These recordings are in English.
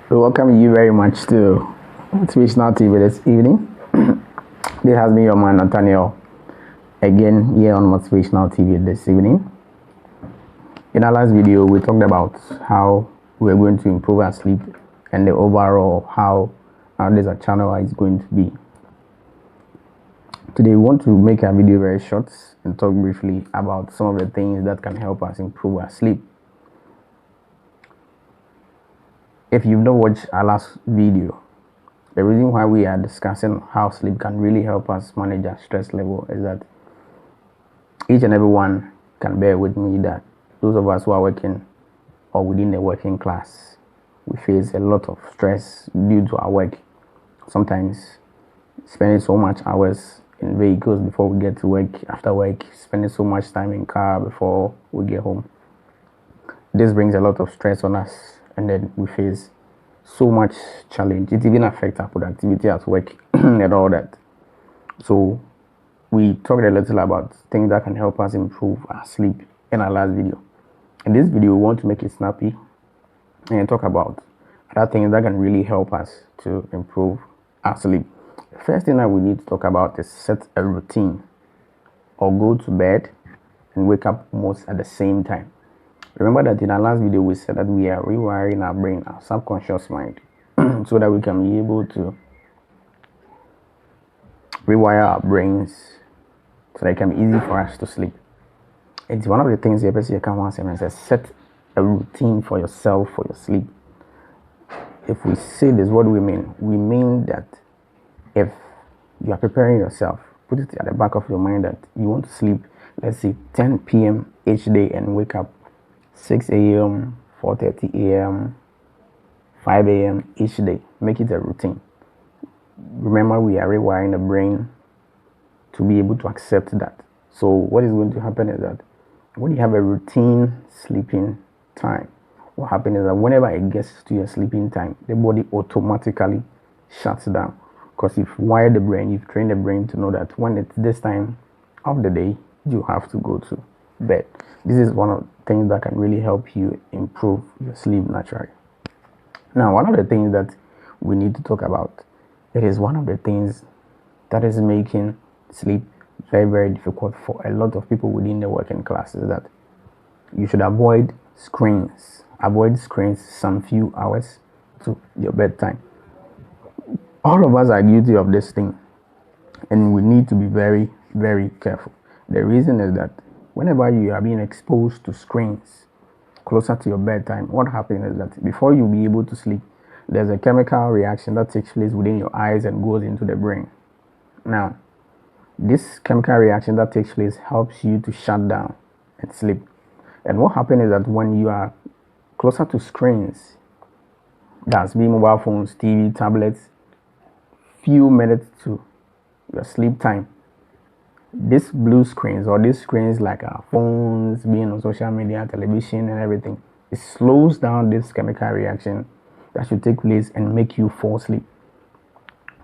We welcome you very much to Motivational TV this evening. This has been your man Nathaniel again here on Motivational TV this evening. In our last video, we talked about how we're going to improve our sleep and the overall how our desert channel is going to be. Today, we want to make our video very short and talk briefly about some of the things that can help us improve our sleep. If you've not watched our last video, the reason why we are discussing how sleep can really help us manage our stress level is that each and everyone can bear with me that those of us who are working or within the working class, we face a lot of stress due to our work. Sometimes spending so much hours in vehicles before we get to work, after work, spending so much time in car before we get home. This brings a lot of stress on us, and then we face so much challenge. It even affects our productivity at work and all that. So we talked a little about things that can help us improve our sleep in our last video. In this video, we want to make it snappy and talk about other things that can really help us to improve our sleep. The first thing that we need to talk about is set a routine or go to bed and wake up almost at the same time. Remember that in our last video, we said that we are rewiring our brain, our subconscious mind, so that we can be able to rewire our brains so that it can be easy for us to sleep. It's one of the things you can once and say, set a routine for yourself for your sleep. If we say this, what do we mean? We mean that if you are preparing yourself, put it at the back of your mind that you want to sleep, let's say 10 p.m. each day and wake up 6 a.m., 4:30 a.m., 5 a.m. each day. Make it a routine. Remember, we are rewiring the brain to be able to accept that. So what is going to happen is that when you have a routine sleeping time, what happens is that whenever it gets to your sleeping time, the body automatically shuts down. Because you've wired the brain, you've trained the brain to know that when it's this time of the day, you have to go to bed. This is one of the things that can really help you improve your sleep naturally. Now, one of the things that we need to talk about, it is one of the things that is making sleep very, very difficult for a lot of people within the working class, is that you should avoid screens. Avoid screens some few hours to your bedtime. All of us are guilty of this thing, and we need to be very, very careful. The reason is that whenever you are being exposed to screens closer to your bedtime, what happens is that before you be able to sleep, there's a chemical reaction that takes place within your eyes and goes into the brain. Now, this chemical reaction that takes place helps you to shut down and sleep. And what happens is that when you are closer to screens, that's be mobile phones, TV, tablets, few minutes to your sleep time, these blue screens or these screens like our phones, being on social media, television and everything, it slows down this chemical reaction that should take place and make you fall asleep.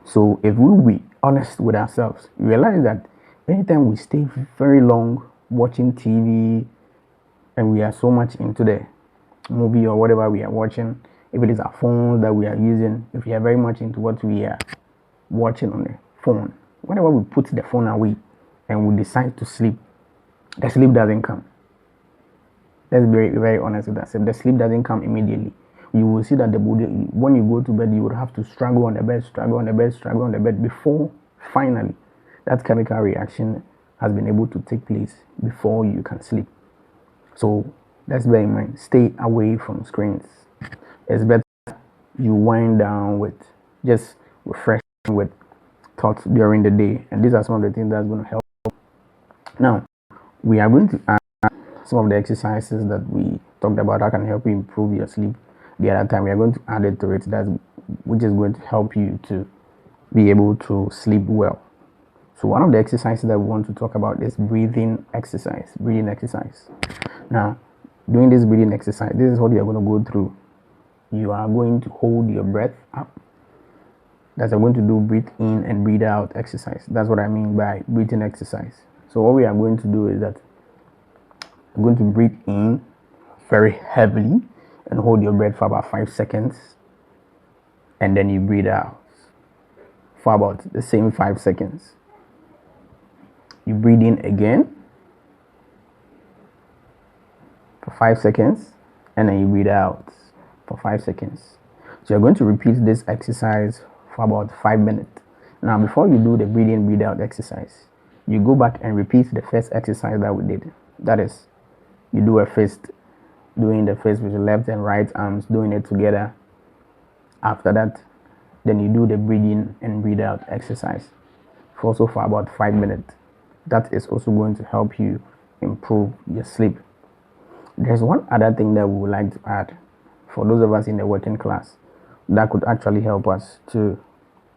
So if we be honest with ourselves, you realize that anytime we stay very long watching TV and we are so much into the movie or whatever we are watching, if it is our phone that we are using, if we are very much into what we are watching on the phone, whenever we put the phone away and we decide to sleep, the sleep doesn't come. Let's be very, very honest with ourselves. The sleep doesn't come immediately. You will see that the body, when you go to bed, you would have to struggle on the bed, struggle on the bed, struggle on the bed before finally that chemical reaction has been able to take place before you can sleep. So let's bear in mind, stay away from screens. It's better you wind down with just refreshing with thoughts during the day, and these are some of the things that's going to help. Now, we are going to add some of the exercises that we talked about that can help you improve your sleep. The other time, we are going to add it to it, which is going to help you to be able to sleep well. So one of the exercises that we want to talk about is breathing exercise. Now, doing this breathing exercise, this is what you're going to go through. You are going to hold your breath up. That's I'm going to do breathe in and breathe out exercise. That's what I mean by breathing exercise. So what we are going to do is that I'm going to breathe in very heavily and hold your breath for about 5 seconds. and then you breathe out for about the same 5 seconds. You breathe in again for 5 seconds, and then you breathe out for 5 seconds. So you're going to repeat this exercise for about 5 minutes. Now, before you do the breathe in, breathe out exercise, you go back and repeat the first exercise that we did. That is, you do a fist, doing the fist with your left and right arms, doing it together. After that, then you do the breathe in and breathe out exercise for about 5 minutes. That is also going to help you improve your sleep. There's one other thing that we would like to add for those of us in the working class that could actually help us to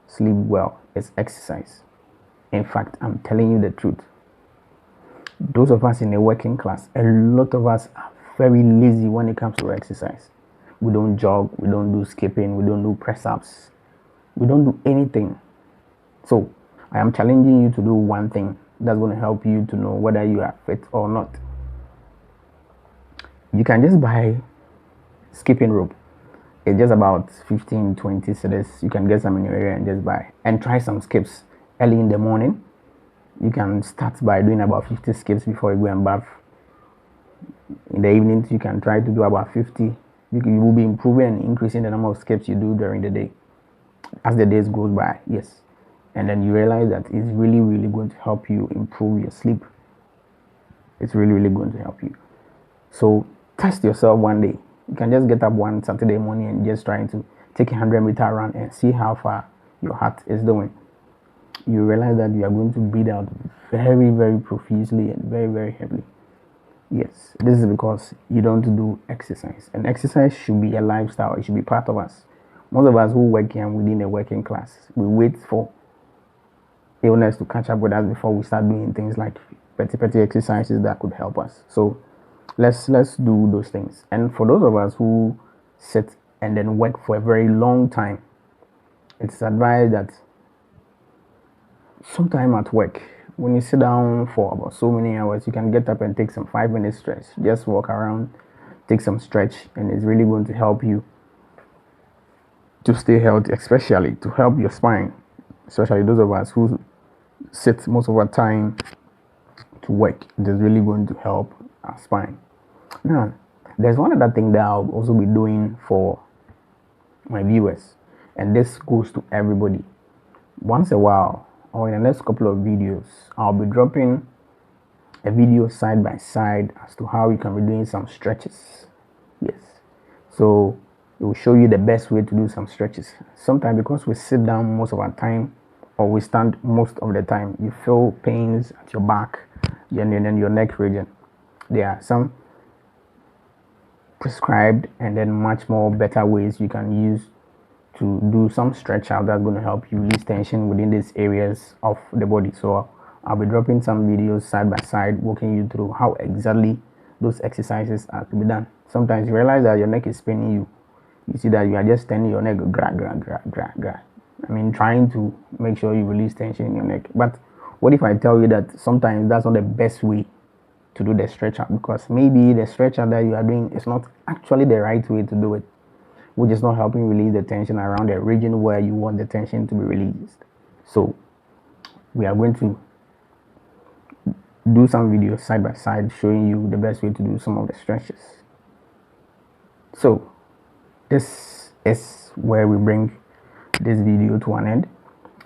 sleep well is exercise. In fact, I'm telling you the truth. Those of us in the working class, a lot of us are very lazy when it comes to exercise. We don't jog, we don't do skipping, we don't do press-ups, we don't do anything. So I am challenging you to do one thing that's going to help you to know whether you are fit or not. You can just buy skipping rope. It's just about 15-20 cedis. You can get some in your area and just buy and try some skips early in the morning. You can start by doing about 50 skips before you go and bath. In the evenings, you can try to do about 50. You will be improving and increasing the number of skips you do during the day as the days goes by. Yes. And then you realize that it's really, really going to help you improve your sleep. It's really, really going to help you. So test yourself one day. You can just get up one Saturday morning and just trying to take a 100-meter run and see how far your heart is doing. You realize that you are going to breathe out very, very profusely and very, very heavily. Yes, this is because you don't do exercise. And exercise should be a lifestyle. It should be part of us. Most of us who work here within a working class, we wait for illness to catch up with us before we start doing things like petty exercises that could help us. So let's do those things. And for those of us who sit and then work for a very long time, it's advised that sometime at work, when you sit down for about so many hours, you can get up and take some 5-minute stretch. Just walk around, take some stretch, and it's really going to help you to stay healthy, especially to help your spine, especially those of us who sit most of our time to work. It is really going to help our spine. Now, there's one other thing that I'll also be doing for my viewers, and this goes to everybody. Once a while, or in the next couple of videos, I'll be dropping a video side by side as to how you can be doing some stretches. Yes, so it will show you the best way to do some stretches. Sometimes because we sit down most of our time, or we stand most of the time, you feel pains at your back and then your neck region. There are some prescribed and then much more better ways you can use to do some stretch out that's going to help you release tension within these areas of the body. So I'll be dropping some videos side by side, walking you through how exactly those exercises are to be done. Sometimes you realize that your neck is paining you. You see that you are just turning your neck, I mean, trying to make sure you release tension in your neck. But what if I tell you that sometimes that's not the best way to do the stretch out, because maybe the stretch out that you are doing is not actually the right way to do it, which is not helping release the tension around the region where you want the tension to be released. So we are going to do some videos side by side showing you the best way to do some of the stretches. So this is where we bring this video to an end.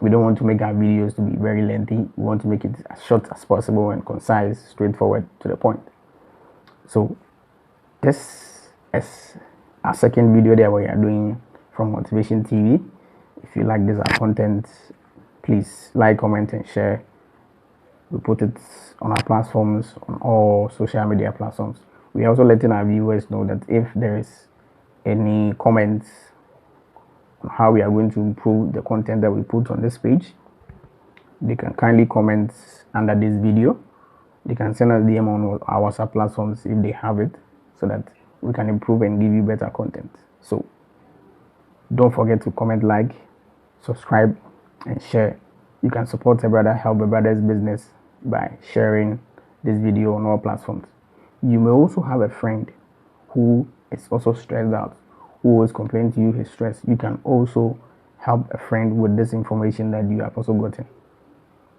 We don't want to make our videos to be very lengthy. We want to make it as short as possible and concise, straightforward, to the point. So this is our second video that we are doing from Motivation TV. If you like this our content, please like, comment, and share. We put it on our platforms, on all social media platforms. We are also letting our viewers know that if there is any comments on how we are going to improve the content that we put on this page, they can kindly comment under this video. They can send us DM on our WhatsApp platforms if they have it, so that we can improve and give you better content. So don't forget to comment, like, subscribe, and share. You can support a brother, help a brother's business by sharing this video on all platforms. You may also have a friend who is also stressed out, who always complains to you his stress, you can also help a friend with this information that you have also gotten.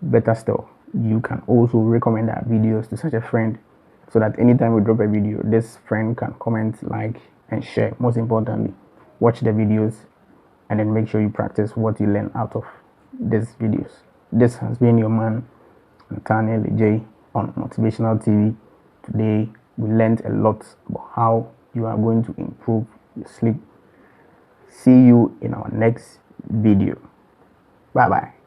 Better still, you can also recommend our videos to such a friend so that anytime we drop a video, this friend can comment, like, and share. Most importantly, watch the videos and then make sure you practice what you learn out of these videos. This has been your man, Nathaniel J, on Motivational TV. Today, we learned a lot about how you are going to improve your sleep. See you in our next video. Bye bye.